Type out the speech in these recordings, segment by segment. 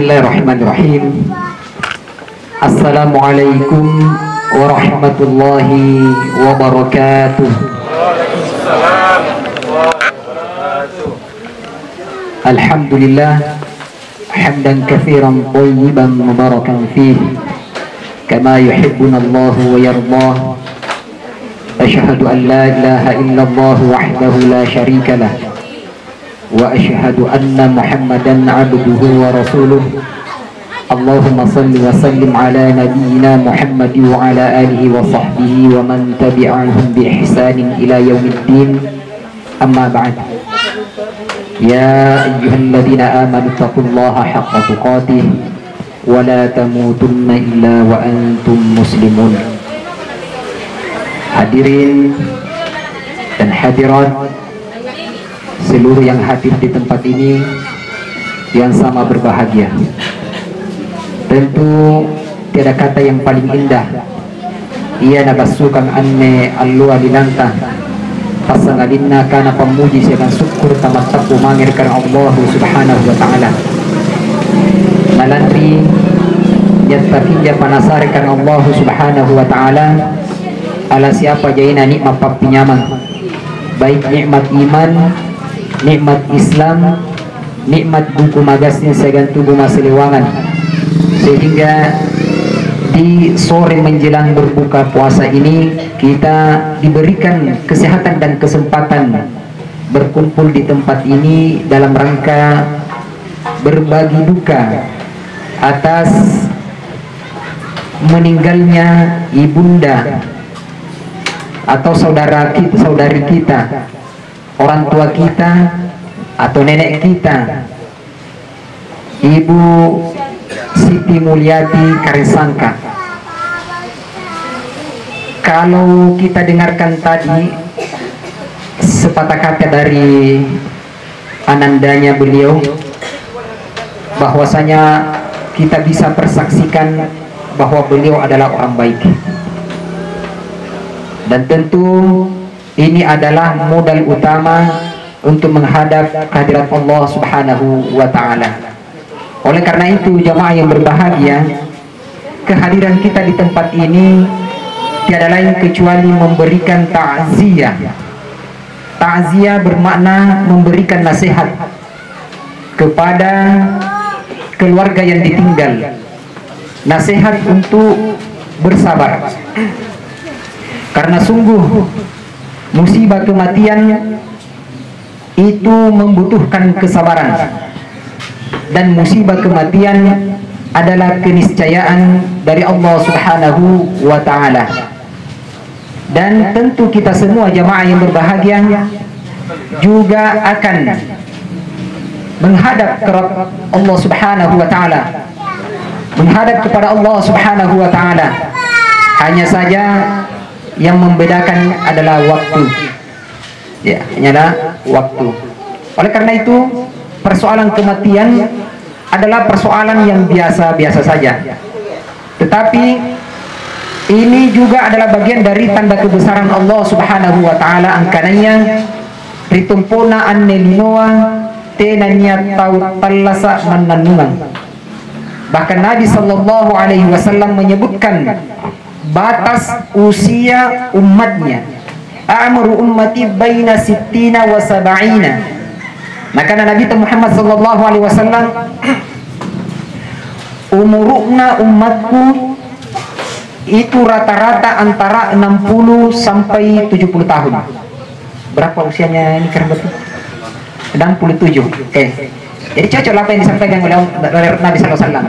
Bismillahirrahmanirrahim. Assalamualaikum warahmatullahi wabarakatuh. Alhamdulillah hamdan katsiran thayyiban mubarakan fihi kama yuhibbuna Allah wa yardah. Asyhadu an la ilaha illallah wahdahu la syarika lah wa asyhadu anna Muhammadan abduhu wa rasuluh. Allahumma salli wa sallim ala nabiyyina Muhammad wa ala alihi wa sahbihi wa man tabi'ahum bi ihsanin ila yaumiddin. Amma ba'd. Ya ayyuhalladzina amanu taqullaha haqqa tuqatih wa la tamutunna illa wa antum muslimun. Hadirin dan hadirat seluruh yang hadir di tempat ini yang sama berbahagia. Tentu tiada kata yang paling indah ia nabasukan anne allu alilanta pasangalinna kana pemuji segan syukur tamat mangir karena Allah subhanahu wa ta'ala malandri yattaqiya panasari karena Allah subhanahu wa ta'ala ala siapa jaina nikmat papinyaman baik nikmat iman, nikmat Islam, nikmat buku magasin segan tubuh masiliwangan, sehingga di sore menjelang berbuka puasa ini kita diberikan kesehatan dan kesempatan berkumpul di tempat ini dalam rangka berbagi duka atas meninggalnya ibunda atau saudari kita, orang tua kita atau nenek kita, Ibu Siti Mulyati Karisangka. Kalau kita dengarkan tadi sepatah kata dari anandanya beliau, bahwasanya kita bisa persaksikan bahwa beliau adalah orang baik, dan tentu ini adalah modal utama untuk menghadap kehadirat Allah subhanahu wa ta'ala. Oleh karena itu jamaah yang berbahagia, kehadiran kita di tempat ini tiada lain kecuali memberikan ta'ziyah. Ta'ziyah bermakna memberikan nasihat kepada keluarga yang ditinggal, nasihat untuk bersabar, karena sungguh musibah kematian itu membutuhkan kesabaran, dan musibah kematian adalah keniscayaan dari Allah subhanahu wa ta'ala. Dan tentu kita semua jamaah yang berbahagia juga akan menghadap kepada Allah subhanahu wa ta'ala, menghadap kepada Allah subhanahu wa ta'ala. Hanya saja yang membedakan adalah waktu, ya, hanyalah waktu. Oleh karena itu persoalan kematian adalah persoalan yang biasa-biasa saja, tetapi ini juga adalah bagian dari tanda kebesaran Allah subhanahu wa ta'ala. Angkananya ritumpona annelinoa tenanya tau talasa mananungan. Bahkan Nabi sallallahu alaihi wasallam menyebutkan batas usia umatnya, a'muru ummati baina sittina wa sab'ina. Maka Nabi Muhammad sallallahu alaihi wasallam, umurna umatku itu rata-rata antara 60 sampai 70 tahun. Berapa usianya ini keren betul? 67. Oke. Jadi cocok apa yang disampaikan oleh Nabi sallallahu alaihi wasallam.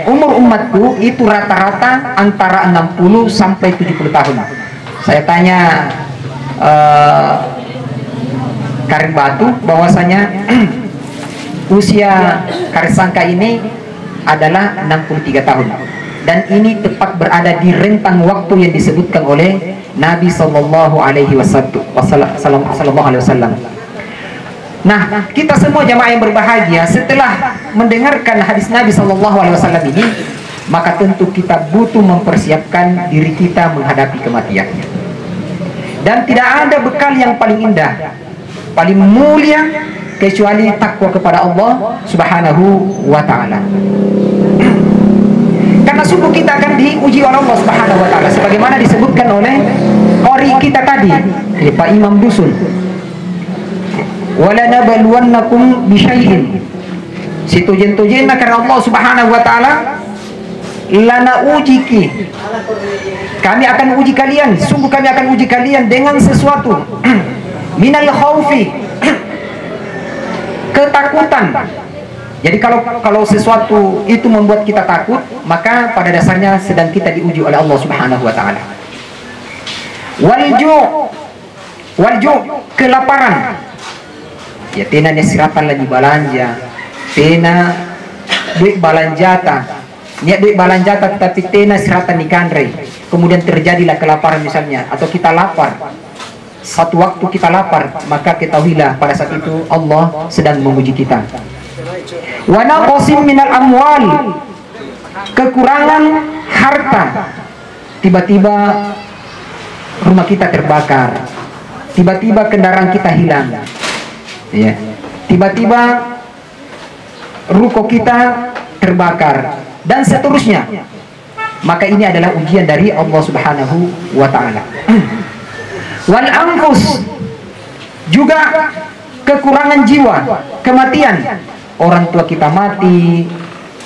Umur umatku itu rata-rata antara 60 sampai 70 tahun. Saya tanya Karim Batu bahwasanya usia Karisangka ini adalah 63 tahun, dan ini tepat berada di rentang waktu yang disebutkan oleh Nabi sallallahu alaihi wasallam. Nah, kita semua jamaah yang berbahagia, setelah mendengarkan hadis Nabi sallallahu alaihi wasallam ini, maka tentu kita butuh mempersiapkan diri kita menghadapi kematian. Dan tidak ada bekal yang paling indah, paling mulia, kecuali takwa kepada Allah Subhanahu wa ta'ala. Karena sungguh kita akan diuji oleh Allah Subhanahu wa ta'ala sebagaimana disebutkan oleh qari kita tadi, Pak Imam Dusun. Wala nabluwannakum bisyai'in. Situjen-tujenna karena Allah Subhanahu wa ta'ala lana ujiki. Kami akan uji kalian, sungguh kami akan uji kalian dengan sesuatu minal khaufi, ketakutan. Jadi kalau sesuatu itu membuat kita takut, maka pada dasarnya sedang kita diuji oleh Allah Subhanahu wa ta'ala. Walju, kelaparan. Ya tena nesiratan lagi balanja, tena duit balanjata, niat duit balanjata tetapi tena siratan ikanre. Kemudian terjadilah kelaparan misalnya, atau kita lapar. Satu waktu kita lapar, maka ketahuilah pada saat itu Allah sedang menguji kita. Wa naqsim minal amwal, kekurangan harta. Tiba-tiba rumah kita terbakar, tiba-tiba kendaraan kita hilang, ya. Tiba-tiba ruko kita terbakar dan seterusnya. Maka ini adalah ujian dari Allah Subhanahu wa ta'ala. Wal anfus, juga kekurangan jiwa, kematian. Orang tua kita mati,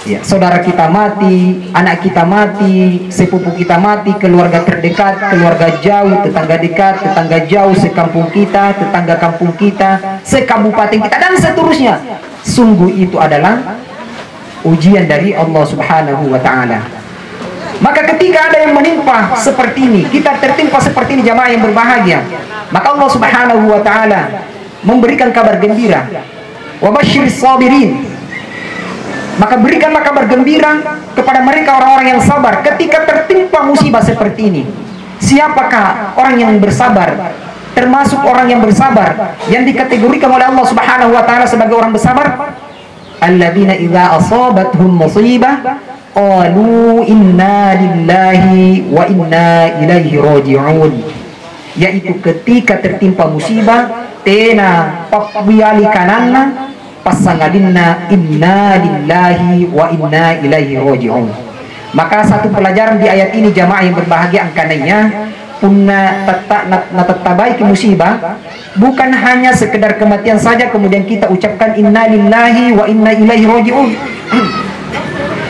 ya, saudara kita mati, anak kita mati, sepupu kita mati, keluarga terdekat, keluarga jauh, tetangga dekat, tetangga jauh, sekampung kita, tetangga kampung kita, sekabupaten kita, dan seterusnya. Sungguh itu adalah ujian dari Allah Subhanahu wa ta'ala. Maka ketika ada yang menimpa seperti ini, kita tertimpa seperti ini jamaah yang berbahagia, maka Allah Subhanahu wa ta'ala memberikan kabar gembira. Wa basyiris sabirin. Maka berikanlah kabar gembira kepada mereka orang-orang yang sabar ketika tertimpa musibah seperti ini. Siapakah orang yang bersabar? Termasuk orang yang bersabar yang dikategorikan oleh Allah Subhanahu wa ta'ala sebagai orang bersabar, alladzina idza asabathum musibah qalu inna lillahi wa inna ilaihi raji'un. Yaitu ketika tertimpa musibah tena papbiali kananna pasangadinna inna lillahi wa inna ilaihi raji'un. Maka satu pelajaran di ayat ini jamaah yang berbahagia angkananya punna tatabai ke musibah bukan hanya sekedar kematian saja kemudian kita ucapkan inna lillahi wa inna ilaihi raji'un.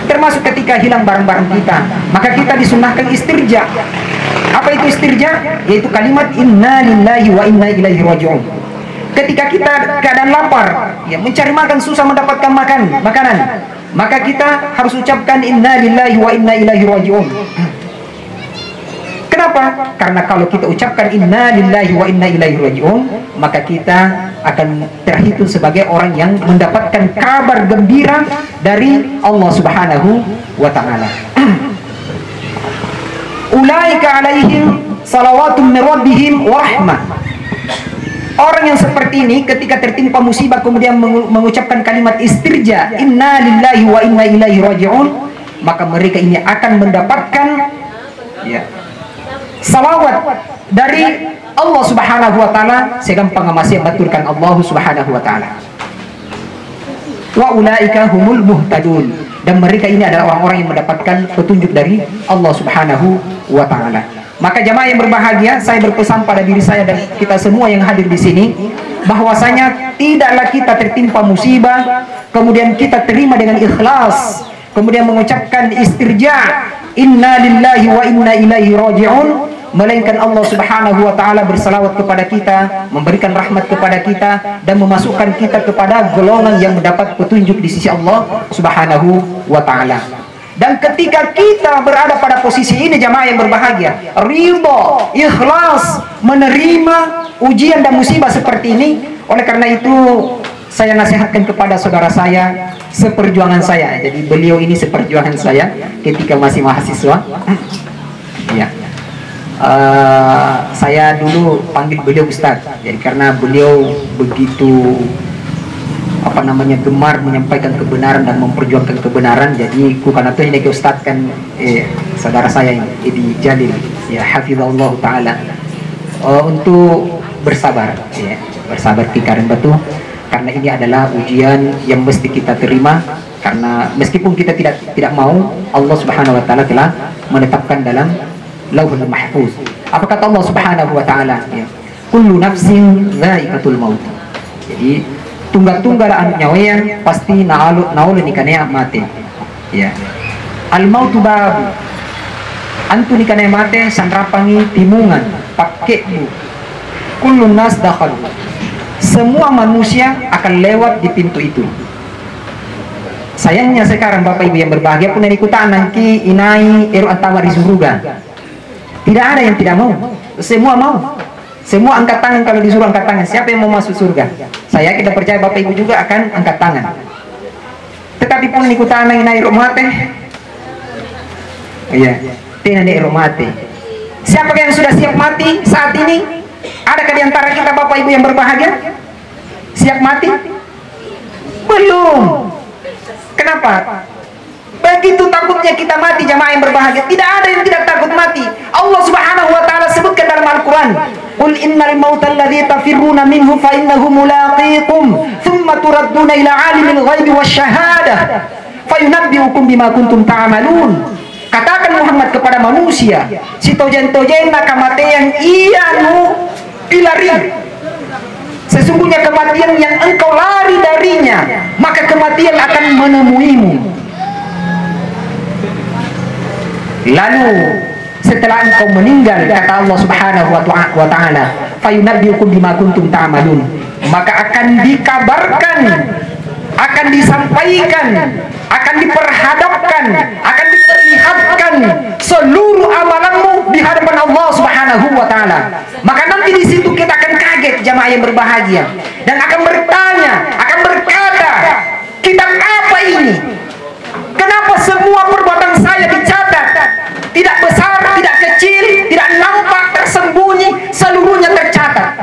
Termasuk ketika hilang barang-barang kita, maka kita disunnahkan istirja. Apa itu istirja? Yaitu kalimat inna lillahi wa inna ilaihi raji'un. Ketika kita keadaan lapar, ya, mencari makan susah mendapatkan makanan, maka kita harus ucapkan inna lillahi wa inna ilaihi raji'un. Kenapa? Karena kalau kita ucapkan inna lillahi wa inna ilaihi raji'un, maka kita akan terhitung sebagai orang yang mendapatkan kabar gembira dari Allah Subhanahu wa ta'ala. Ulaika alaihim salawatun min rabbihim wa rahmah. Orang yang seperti ini ketika tertimpa musibah kemudian mengucapkan kalimat istirja inna lillahi wa inna ilaihi raji'un, maka mereka ini akan mendapatkan, ya, salawat dari Allah Subhanahu wa ta'ala segampang masih baturkan Allah Subhanahu wa ta'ala. Wa ulaika humul muhtadun, dan mereka ini adalah orang-orang yang mendapatkan petunjuk dari Allah Subhanahu wa ta'ala. Maka jamaah yang berbahagia, saya berpesan pada diri saya dan kita semua yang hadir di sini bahwasanya tidaklah kita tertimpa musibah kemudian kita terima dengan ikhlas, kemudian mengucapkan istirja inna lillahi wa inna ilaihi raji'un, melainkan Allah Subhanahu wa ta'ala bersalawat kepada kita, memberikan rahmat kepada kita, dan memasukkan kita kepada golongan yang mendapat petunjuk di sisi Allah Subhanahu wa ta'ala. Dan ketika kita berada pada posisi ini jamaah yang berbahagia, ridha, ikhlas menerima ujian dan musibah seperti ini, oleh karena itu saya nasihatkan kepada saudara saya, seperjuangan saya. Jadi beliau ini seperjuangan saya ketika masih mahasiswa. Ya. Saya dulu panggil beliau Ustaz. Jadi karena beliau begitu gemar menyampaikan kebenaran dan memperjuangkan kebenaran, jadi karena itu ini ke Ustaz kan saudara saya yang Edi Jalil, ya, hafizallah taala, untuk bersabar, ya, bersabar kikaran batu karena ini adalah ujian yang mesti kita terima, karena meskipun kita tidak mau, Allah Subhanahu wa taala telah menetapkan dalam Lauhul Mahfuz. Apa kata Allah Subhanahu wa taala? Ya. Kullu nafsin dha'iqatul maut. Jadi tunggal-tunggal anu nyawean pasti naulu nikanea mate. Ya. Al mautu bab. Antu nikanea mate sanrapangi timungan, pakai bu. Kullu nas dakhal. Semua manusia akan lewat di pintu itu. Sayangnya sekarang Bapak Ibu yang berbahagia punya ikutan nanti inai eru antawar di surga. Tidak ada yang tidak mau. Semua mau. Semua angkat tangan kalau disuruh angkat tangan. Siapa yang mau masuk surga? Saya kita percaya Bapak Ibu juga akan angkat tangan. Tetapi pun ikutan inai eru mate. Iya, tidak eru mate. Siapa yang sudah siap mati saat ini? Adakah di antara kita Bapak Ibu yang berbahagia? Siap mati? Belum. Kenapa? Begitu takutnya kita mati jamaah yang berbahagia. Tidak ada yang tidak takut mati. Allah Subhanahu wa taala sebutkan dalam Al-Qur'an, "Qul innal mautal ladzi tafirruna minhu fa innahu mulaqikum, thumma turadduna ila 'alimil ghaibi wasyahadah, fayunabbi'ukum bima kuntum ta'malun." Katakan Muhammad kepada manusia, si tojen-tojenna kematian ianu dilari. Sesungguhnya kematian yang engkau lari darinya, maka kematian akan menemuimu. Lalu setelah engkau meninggal, kata Allah Subhanahu wa taala, fayunabbiukum bima kuntum ta'malun, maka akan dikabarkan, akan disampaikan, akan diperhadapkan, akan diperlihatkan seluruh amalanmu di hadapan Allah Subhanahu wa taala. Maka nanti di situ kita akan kaget jamaah yang berbahagia dan akan bertanya, akan berkata, kitab apa ini? Kenapa semua perbuatan saya dicatat? Tidak besar, tidak kecil, tidak nampak, tersembunyi, seluruhnya tercatat.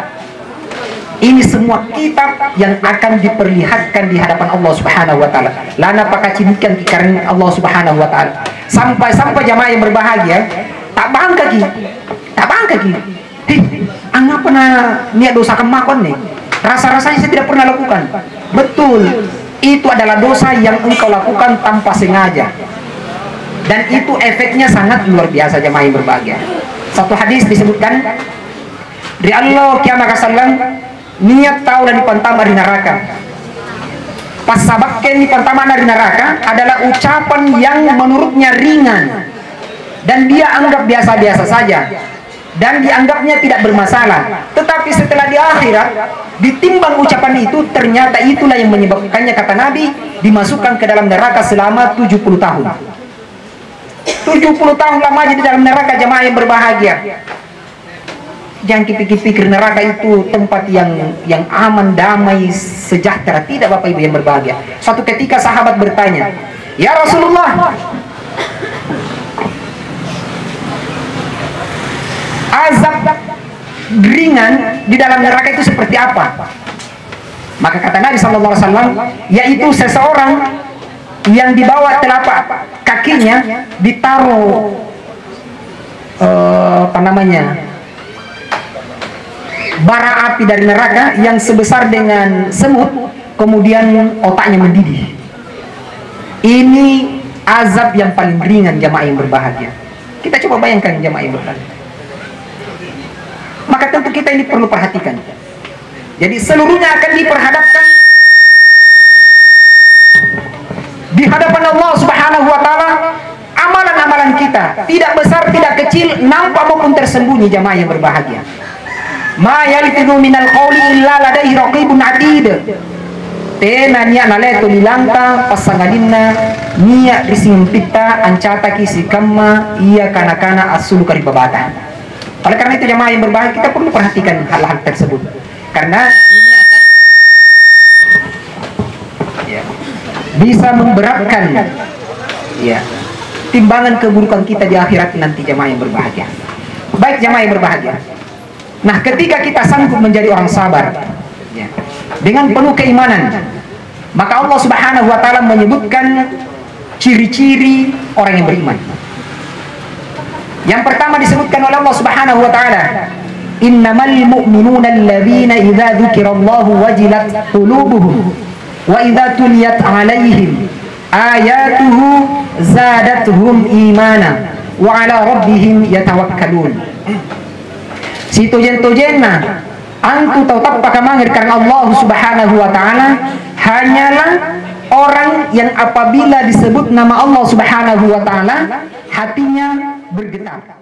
Ini semua kitab yang akan diperlihatkan di hadapan Allah Subhanahu wa taala. Lana pakacinikan karena Allah Subhanahu wa taala. Sampai jamaah yang berbahagia tak bangga lagi. Tak bangga lagi. Anga pernah niat dosa kemakon nih. Rasa-rasanya saya tidak pernah lakukan. Betul. Itu adalah dosa yang engkau lakukan tanpa sengaja. Dan itu efeknya sangat luar biasa jamaah yang berbahagia. Satu hadis disebutkan dari Allah kiamat kasallam, niat tahu dan dipantama di neraka. Pas sabakken dipantama di neraka adalah ucapan yang menurutnya ringan dan dia anggap biasa-biasa saja dan dianggapnya tidak bermasalah. Tetapi setelah di akhirat ditimbang ucapan itu, ternyata itulah yang menyebabkannya, kata Nabi, dimasukkan ke dalam neraka selama 70 tahun. 70 tahun lamanya di dalam neraka jamaah yang berbahagia. Jangan pikir-pikir neraka itu tempat yang aman, damai, sejahtera. Tidak Bapak Ibu yang berbahagia. Suatu ketika sahabat bertanya, "Ya Rasulullah, azab ringan di dalam neraka itu seperti apa?" Maka kata Nabi SAW, yaitu seseorang yang dibawa telapak kakinya ditaruh bara api dari neraka yang sebesar dengan semut, kemudian otaknya mendidih. Ini azab yang paling ringan jamaah yang berbahagia. Kita coba bayangkan jamaah yang berbahagia. Maka tentu kita ini perlu perhatikan. Jadi seluruhnya akan diperhadapkan di hadapan Allah Subhanahu wa taala. Amalan-amalan kita, tidak besar, tidak kecil, nampak maupun tersembunyi jamaah yang berbahagia. Ma yalfidu minal qawli illa ladaihi raqibun atid. Tena nia naleto nilanta pasangalinna nia risimpita ancata kisi kama iya kana-kana asulu karibabata. Oleh karena itu jamaah yang berbahagia, kita perlu perhatikan hal-hal tersebut. Karena ini akan bisa memberatkan timbangan keburukan kita di akhirat nanti jamaah yang berbahagia. Baik jamaah yang berbahagia. Nah, ketika kita sanggup menjadi orang sabar dengan penuh keimanan, maka Allah Subhanahu wa taala menyebutkan ciri-ciri orang yang beriman. Yang pertama disebutkan oleh Allah Subhanahu wa taala, innamal mu'minuna alladzina idza dzukirallahu wajilat qulubuhum wa idza tuliyat 'alaihim ayatuhu zadatuhum imana wa 'ala rabbihim yatawakkalun. Si tujen-tujen na antu tetap pakamangir karena Allah Subhanahu wa taala hanyalah orang yang apabila disebut nama Allah Subhanahu wa taala hatinya bergetar.